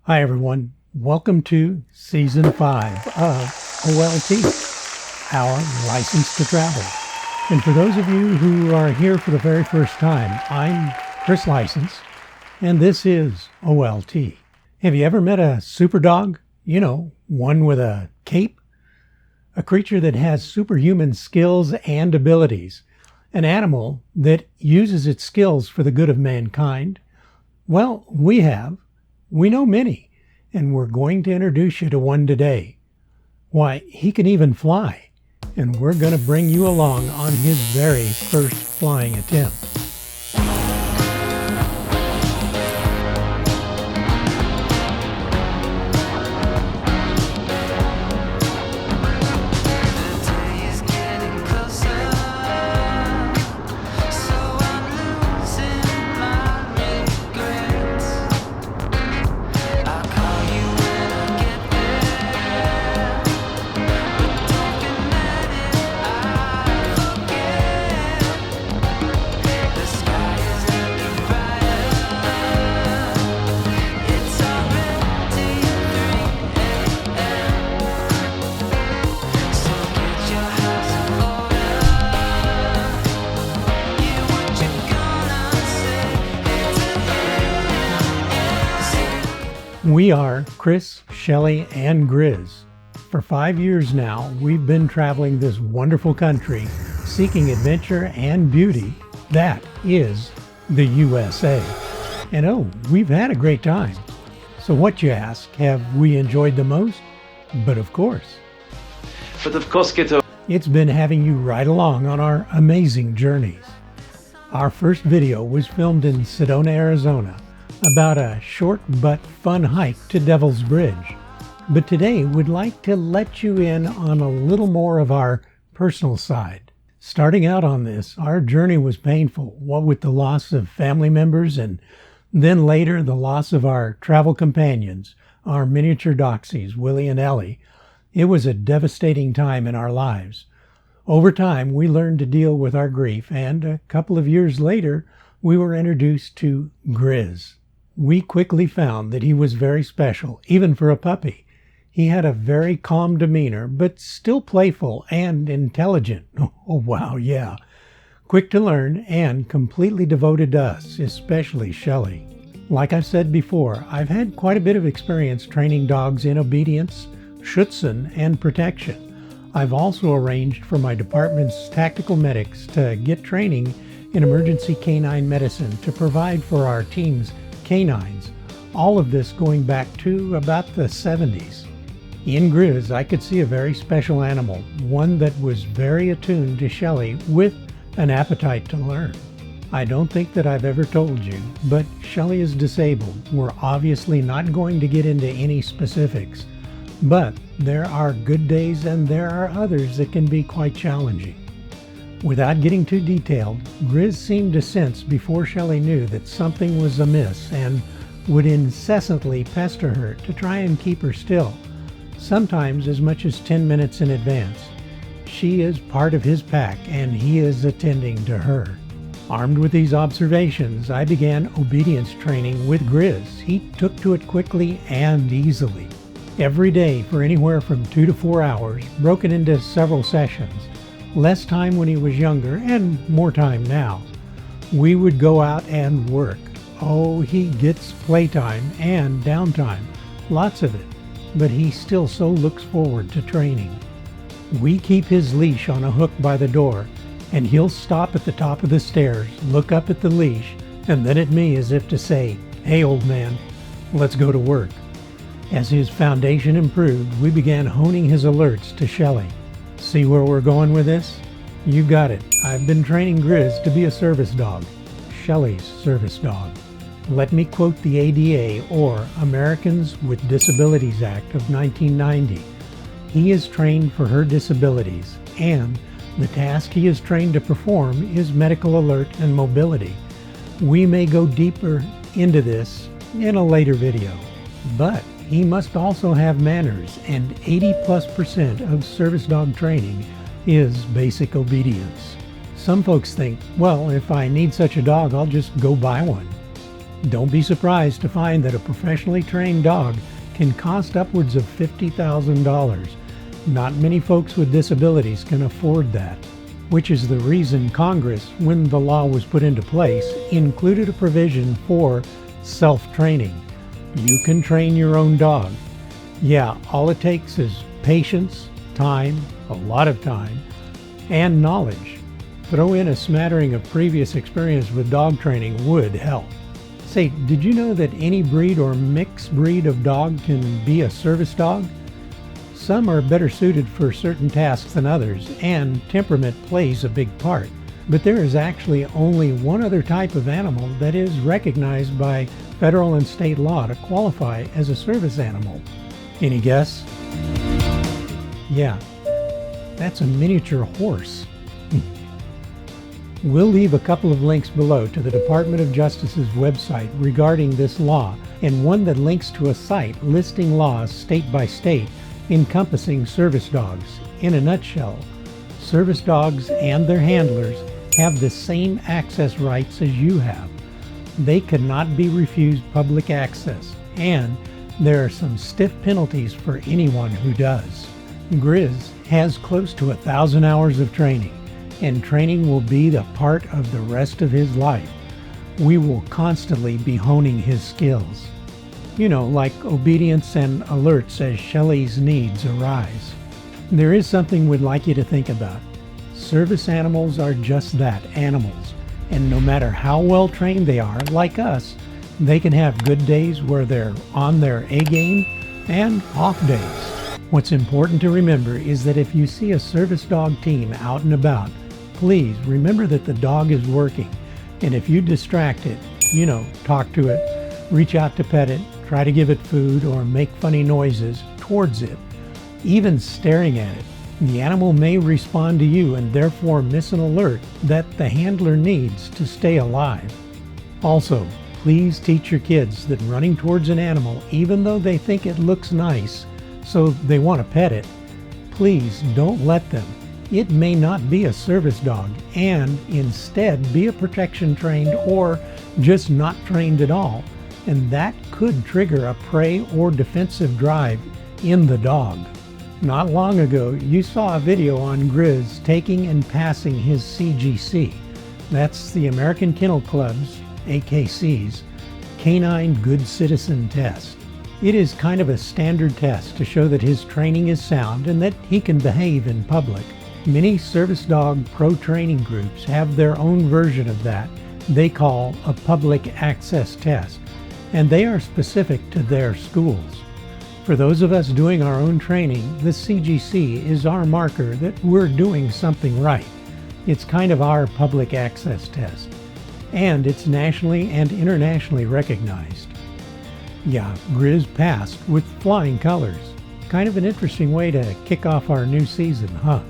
Hi everyone, welcome to Season 5 of OLT, our License to Travel. And for those of you who are here for the very first time, I'm Chris License, and this is OLT. Have you ever met a super dog? You know, one with a cape? A creature that has superhuman skills and abilities. An animal that uses its skills for the good of mankind? Well, we have. We know many, and we're going to introduce you to one today. Why, he can even fly, and we're going to bring you along on his very first flying attempt. We are Chris, Shelly, and Grizz. For 5 years now, we've been traveling this wonderful country, seeking adventure and beauty. That is the USA. And oh, we've had a great time. So what, you ask, have we enjoyed the most? But of course. It's been having you ride along on our amazing journeys. Our first video was filmed in Sedona, Arizona, about a short but fun hike to Devil's Bridge. But today we'd like to let you in on a little more of our personal side. Starting out on this, our journey was painful, what with the loss of family members and then later the loss of our travel companions, our miniature doxies, Willie and Ellie. It was a devastating time in our lives. Over time, we learned to deal with our grief, and a couple of years later, we were introduced to Grizz. We quickly found that he was very special, even for a puppy. He had a very calm demeanor, but still playful and intelligent. Oh, wow, yeah. Quick to learn and completely devoted to us, especially Shelly. Like I've said before, I've had quite a bit of experience training dogs in obedience, schutzen, and protection. I've also arranged for my department's tactical medics to get training in emergency canine medicine to provide for our team's canines, all of this going back to about the 70s. In Grizz, I could see a very special animal, one that was very attuned to Shelly with an appetite to learn. I don't think that I've ever told you, but Shelly is disabled. We're obviously not going to get into any specifics, but there are good days and there are others that can be quite challenging. Without getting too detailed, Grizz seemed to sense before Shelly knew that something was amiss and would incessantly pester her to try and keep her still, sometimes as much as 10 minutes in advance. She is part of his pack and he is attending to her. Armed with these observations, I began obedience training with Grizz. He took to it quickly and easily. Every day for anywhere from 2 to 4 hours, broken into several sessions. Less time when he was younger and more time now. We would go out and work. Oh, he gets playtime and downtime, lots of it, but he still so looks forward to training. We keep his leash on a hook by the door, and he'll stop at the top of the stairs, look up at the leash, and then at me as if to say, "Hey old man, let's go to work." As his foundation improved, we began honing his alerts to Shelly. See where we're going with this? You got it. I've been training Grizz to be a service dog. Shelly's service dog. Let me quote the ADA, or Americans with Disabilities Act of 1990. He is trained for her disabilities, and the task he is trained to perform is medical alert and mobility. We may go deeper into this in a later video, but he must also have manners, and 80+% of service dog training is basic obedience. Some folks think, well, if I need such a dog, I'll just go buy one. Don't be surprised to find that a professionally trained dog can cost upwards of $50,000. Not many folks with disabilities can afford that, which is the reason Congress, when the law was put into place, included a provision for self-training. You can train your own dog. Yeah, all it takes is patience, time, a lot of time, and knowledge. Throw in a smattering of previous experience with dog training would help. Say, did you know that any breed or mixed breed of dog can be a service dog? Some are better suited for certain tasks than others, and temperament plays a big part. But there is actually only one other type of animal that is recognized by federal and state law to qualify as a service animal. Any guess? Yeah, that's a miniature horse. We'll leave a couple of links below to the Department of Justice's website regarding this law, and one that links to a site listing laws state by state encompassing service dogs. In a nutshell, service dogs and their handlers have the same access rights as you have. They cannot be refused public access, and there are some stiff penalties for anyone who does. Grizz has close to 1,000 hours of training, and training will be the part of the rest of his life. We will constantly be honing his skills. You know, like obedience and alerts as Shelly's needs arise. There is something we'd like you to think about. Service animals are just that, animals. And no matter how well trained they are, like us, they can have good days where they're on their A game and off days. What's important to remember is that if you see a service dog team out and about, please remember that the dog is working. And if you distract it, talk to it, reach out to pet it, try to give it food, or make funny noises towards it, even staring at it, the animal may respond to you and therefore miss an alert that the handler needs to stay alive. Also, please teach your kids that running towards an animal, even though they think it looks nice, so they want to pet it, please don't let them. It may not be a service dog, and instead be a protection trained or just not trained at all, and that could trigger a prey or defensive drive in the dog. Not long ago, you saw a video on Grizz taking and passing his CGC. That's the American Kennel Club's, AKC's, Canine Good Citizen Test. It is kind of a standard test to show that his training is sound and that he can behave in public. Many service dog pro training groups have their own version of that they call a public access test, and they are specific to their schools. For those of us doing our own training, the CGC is our marker that we're doing something right. It's kind of our public access test, and it's nationally and internationally recognized. Yeah, Grizz passed with flying colors. Kind of an interesting way to kick off our new season, huh?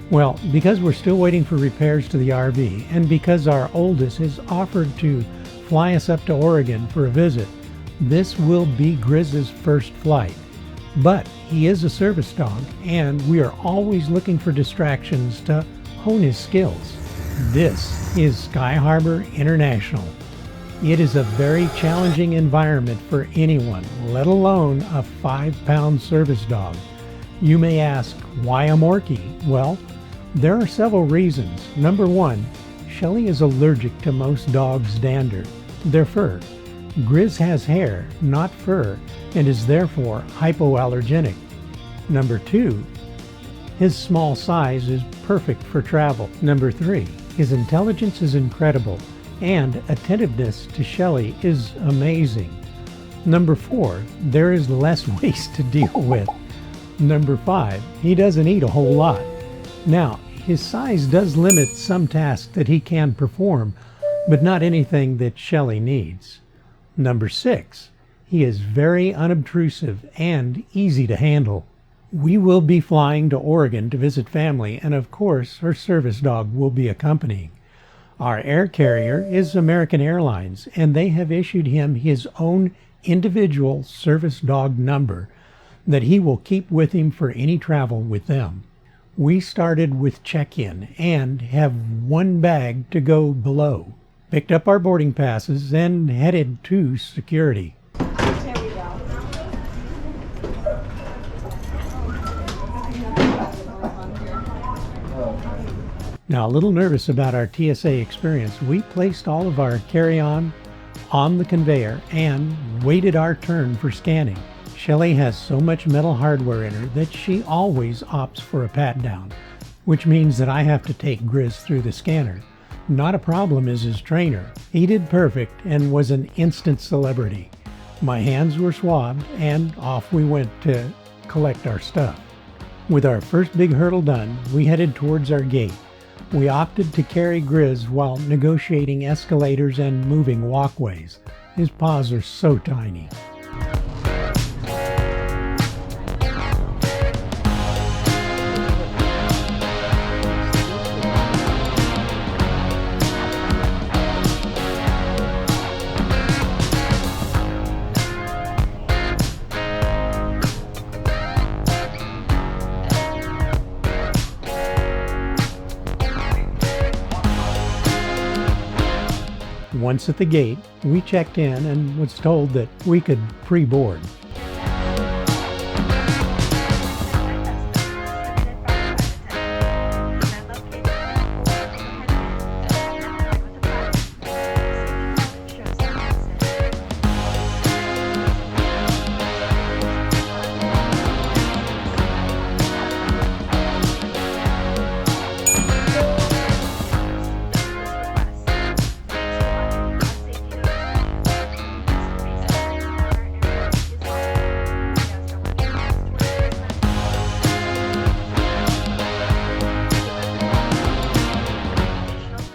Well, because we're still waiting for repairs to the RV, and because our oldest has offered to fly us up to Oregon for a visit, this will be Grizz's first flight. But he is a service dog, and we are always looking for distractions to hone his skills. This is Sky Harbor International. It is a very challenging environment for anyone, let alone a 5-pound service dog. You may ask, why a Morkie? Well, there are several reasons. Number one, Shelly is allergic to most dogs' dander, their fur. Grizz has hair, not fur, and is therefore hypoallergenic. Number two, his small size is perfect for travel. Number three, his intelligence is incredible, and attentiveness to Shelly is amazing. Number four, there is less waste to deal with. Number five, he doesn't eat a whole lot. Now, his size does limit some tasks that he can perform, but not anything that Shelly needs. Number six, he is very unobtrusive and easy to handle. We will be flying to Oregon to visit family, and of course, her service dog will be accompanying. Our air carrier is American Airlines, and they have issued him his own individual service dog number that he will keep with him for any travel with them. We started with check-in and have one bag to go below. picked up our boarding passes, and headed to security. Here we go. Now, a little nervous about our TSA experience, we placed all of our carry-on on the conveyor and waited our turn for scanning. Shelly has so much metal hardware in her that she always opts for a pat-down, which means that I have to take Grizz through the scanner. Not a problem is his trainer. He did perfect and was an instant celebrity. My hands were swabbed and off we went to collect our stuff. With our first big hurdle done, we headed towards our gate. We opted to carry Grizz while negotiating escalators and moving walkways. His paws are so tiny. Once at the gate, we checked in and was told that we could pre-board.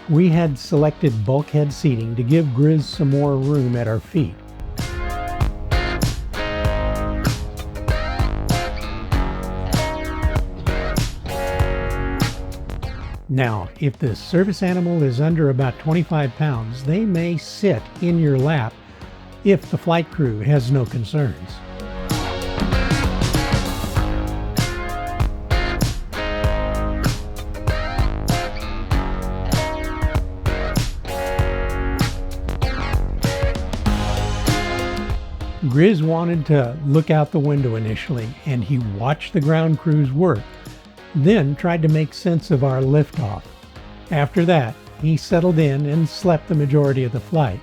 We had selected bulkhead seating to give Grizz some more room at our feet. Now, if the service animal is under about 25 pounds, they may sit in your lap if the flight crew has no concerns. Grizz wanted to look out the window initially, and he watched the ground crews work, then tried to make sense of our liftoff. After that, he settled in and slept the majority of the flight.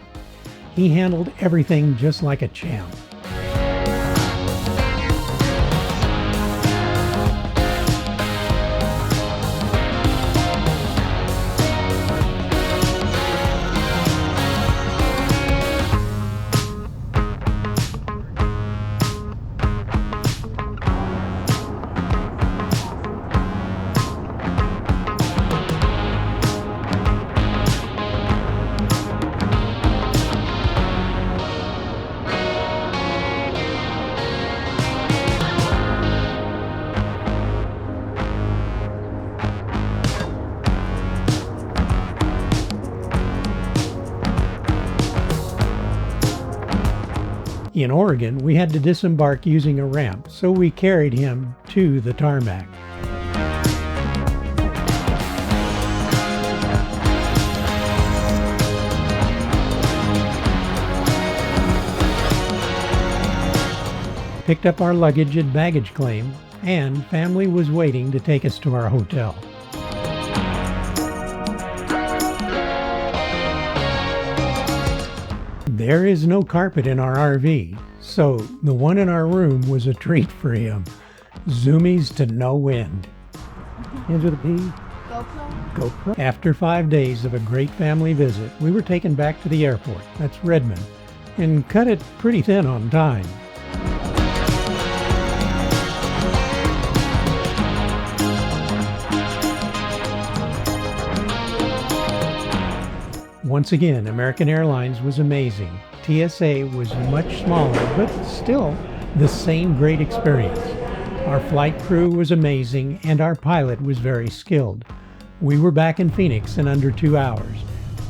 He handled everything just like a champ. In Oregon, we had to disembark using a ramp, so we carried him to the tarmac. Picked up our luggage at baggage claim, and family was waiting to take us to our hotel. There is no carpet in our RV, so the one in our room was a treat for him. Zoomies to no end. Hands with a P. GoPro. After 5 days of a great family visit, we were taken back to the airport, that's Redmond, and cut it pretty thin on time. Once again, American Airlines was amazing. TSA was much smaller, but still the same great experience. Our flight crew was amazing, and our pilot was very skilled. We were back in Phoenix in under 2 hours.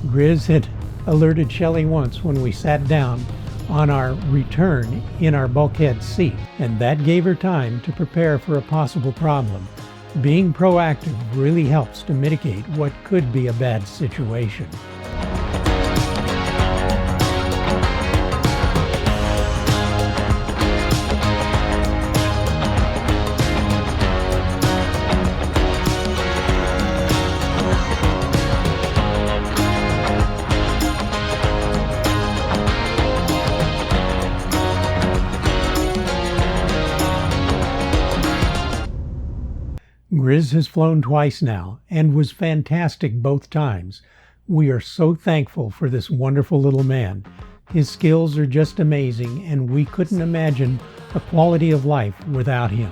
Grizz had alerted Shelly once when we sat down on our return in our bulkhead seat, and that gave her time to prepare for a possible problem. Being proactive really helps to mitigate what could be a bad situation. Grizz has flown twice now and was fantastic both times. We are so thankful for this wonderful little man. His skills are just amazing, and we couldn't imagine a quality of life without him.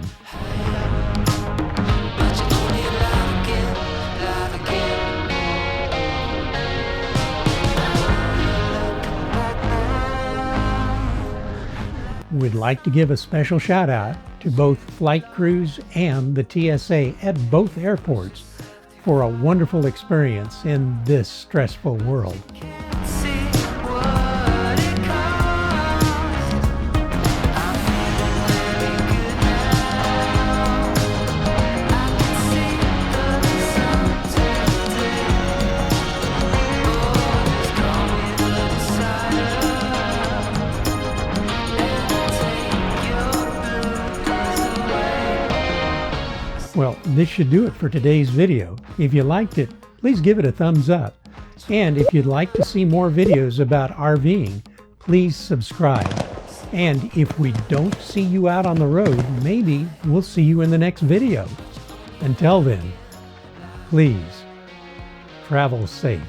We'd like to give a special shout out to both flight crews and the TSA at both airports for a wonderful experience in this stressful world. Well, this should do it for today's video. If you liked it, please give it a thumbs up. And if you'd like to see more videos about RVing, please subscribe. And if we don't see you out on the road, maybe we'll see you in the next video. Until then, please travel safe.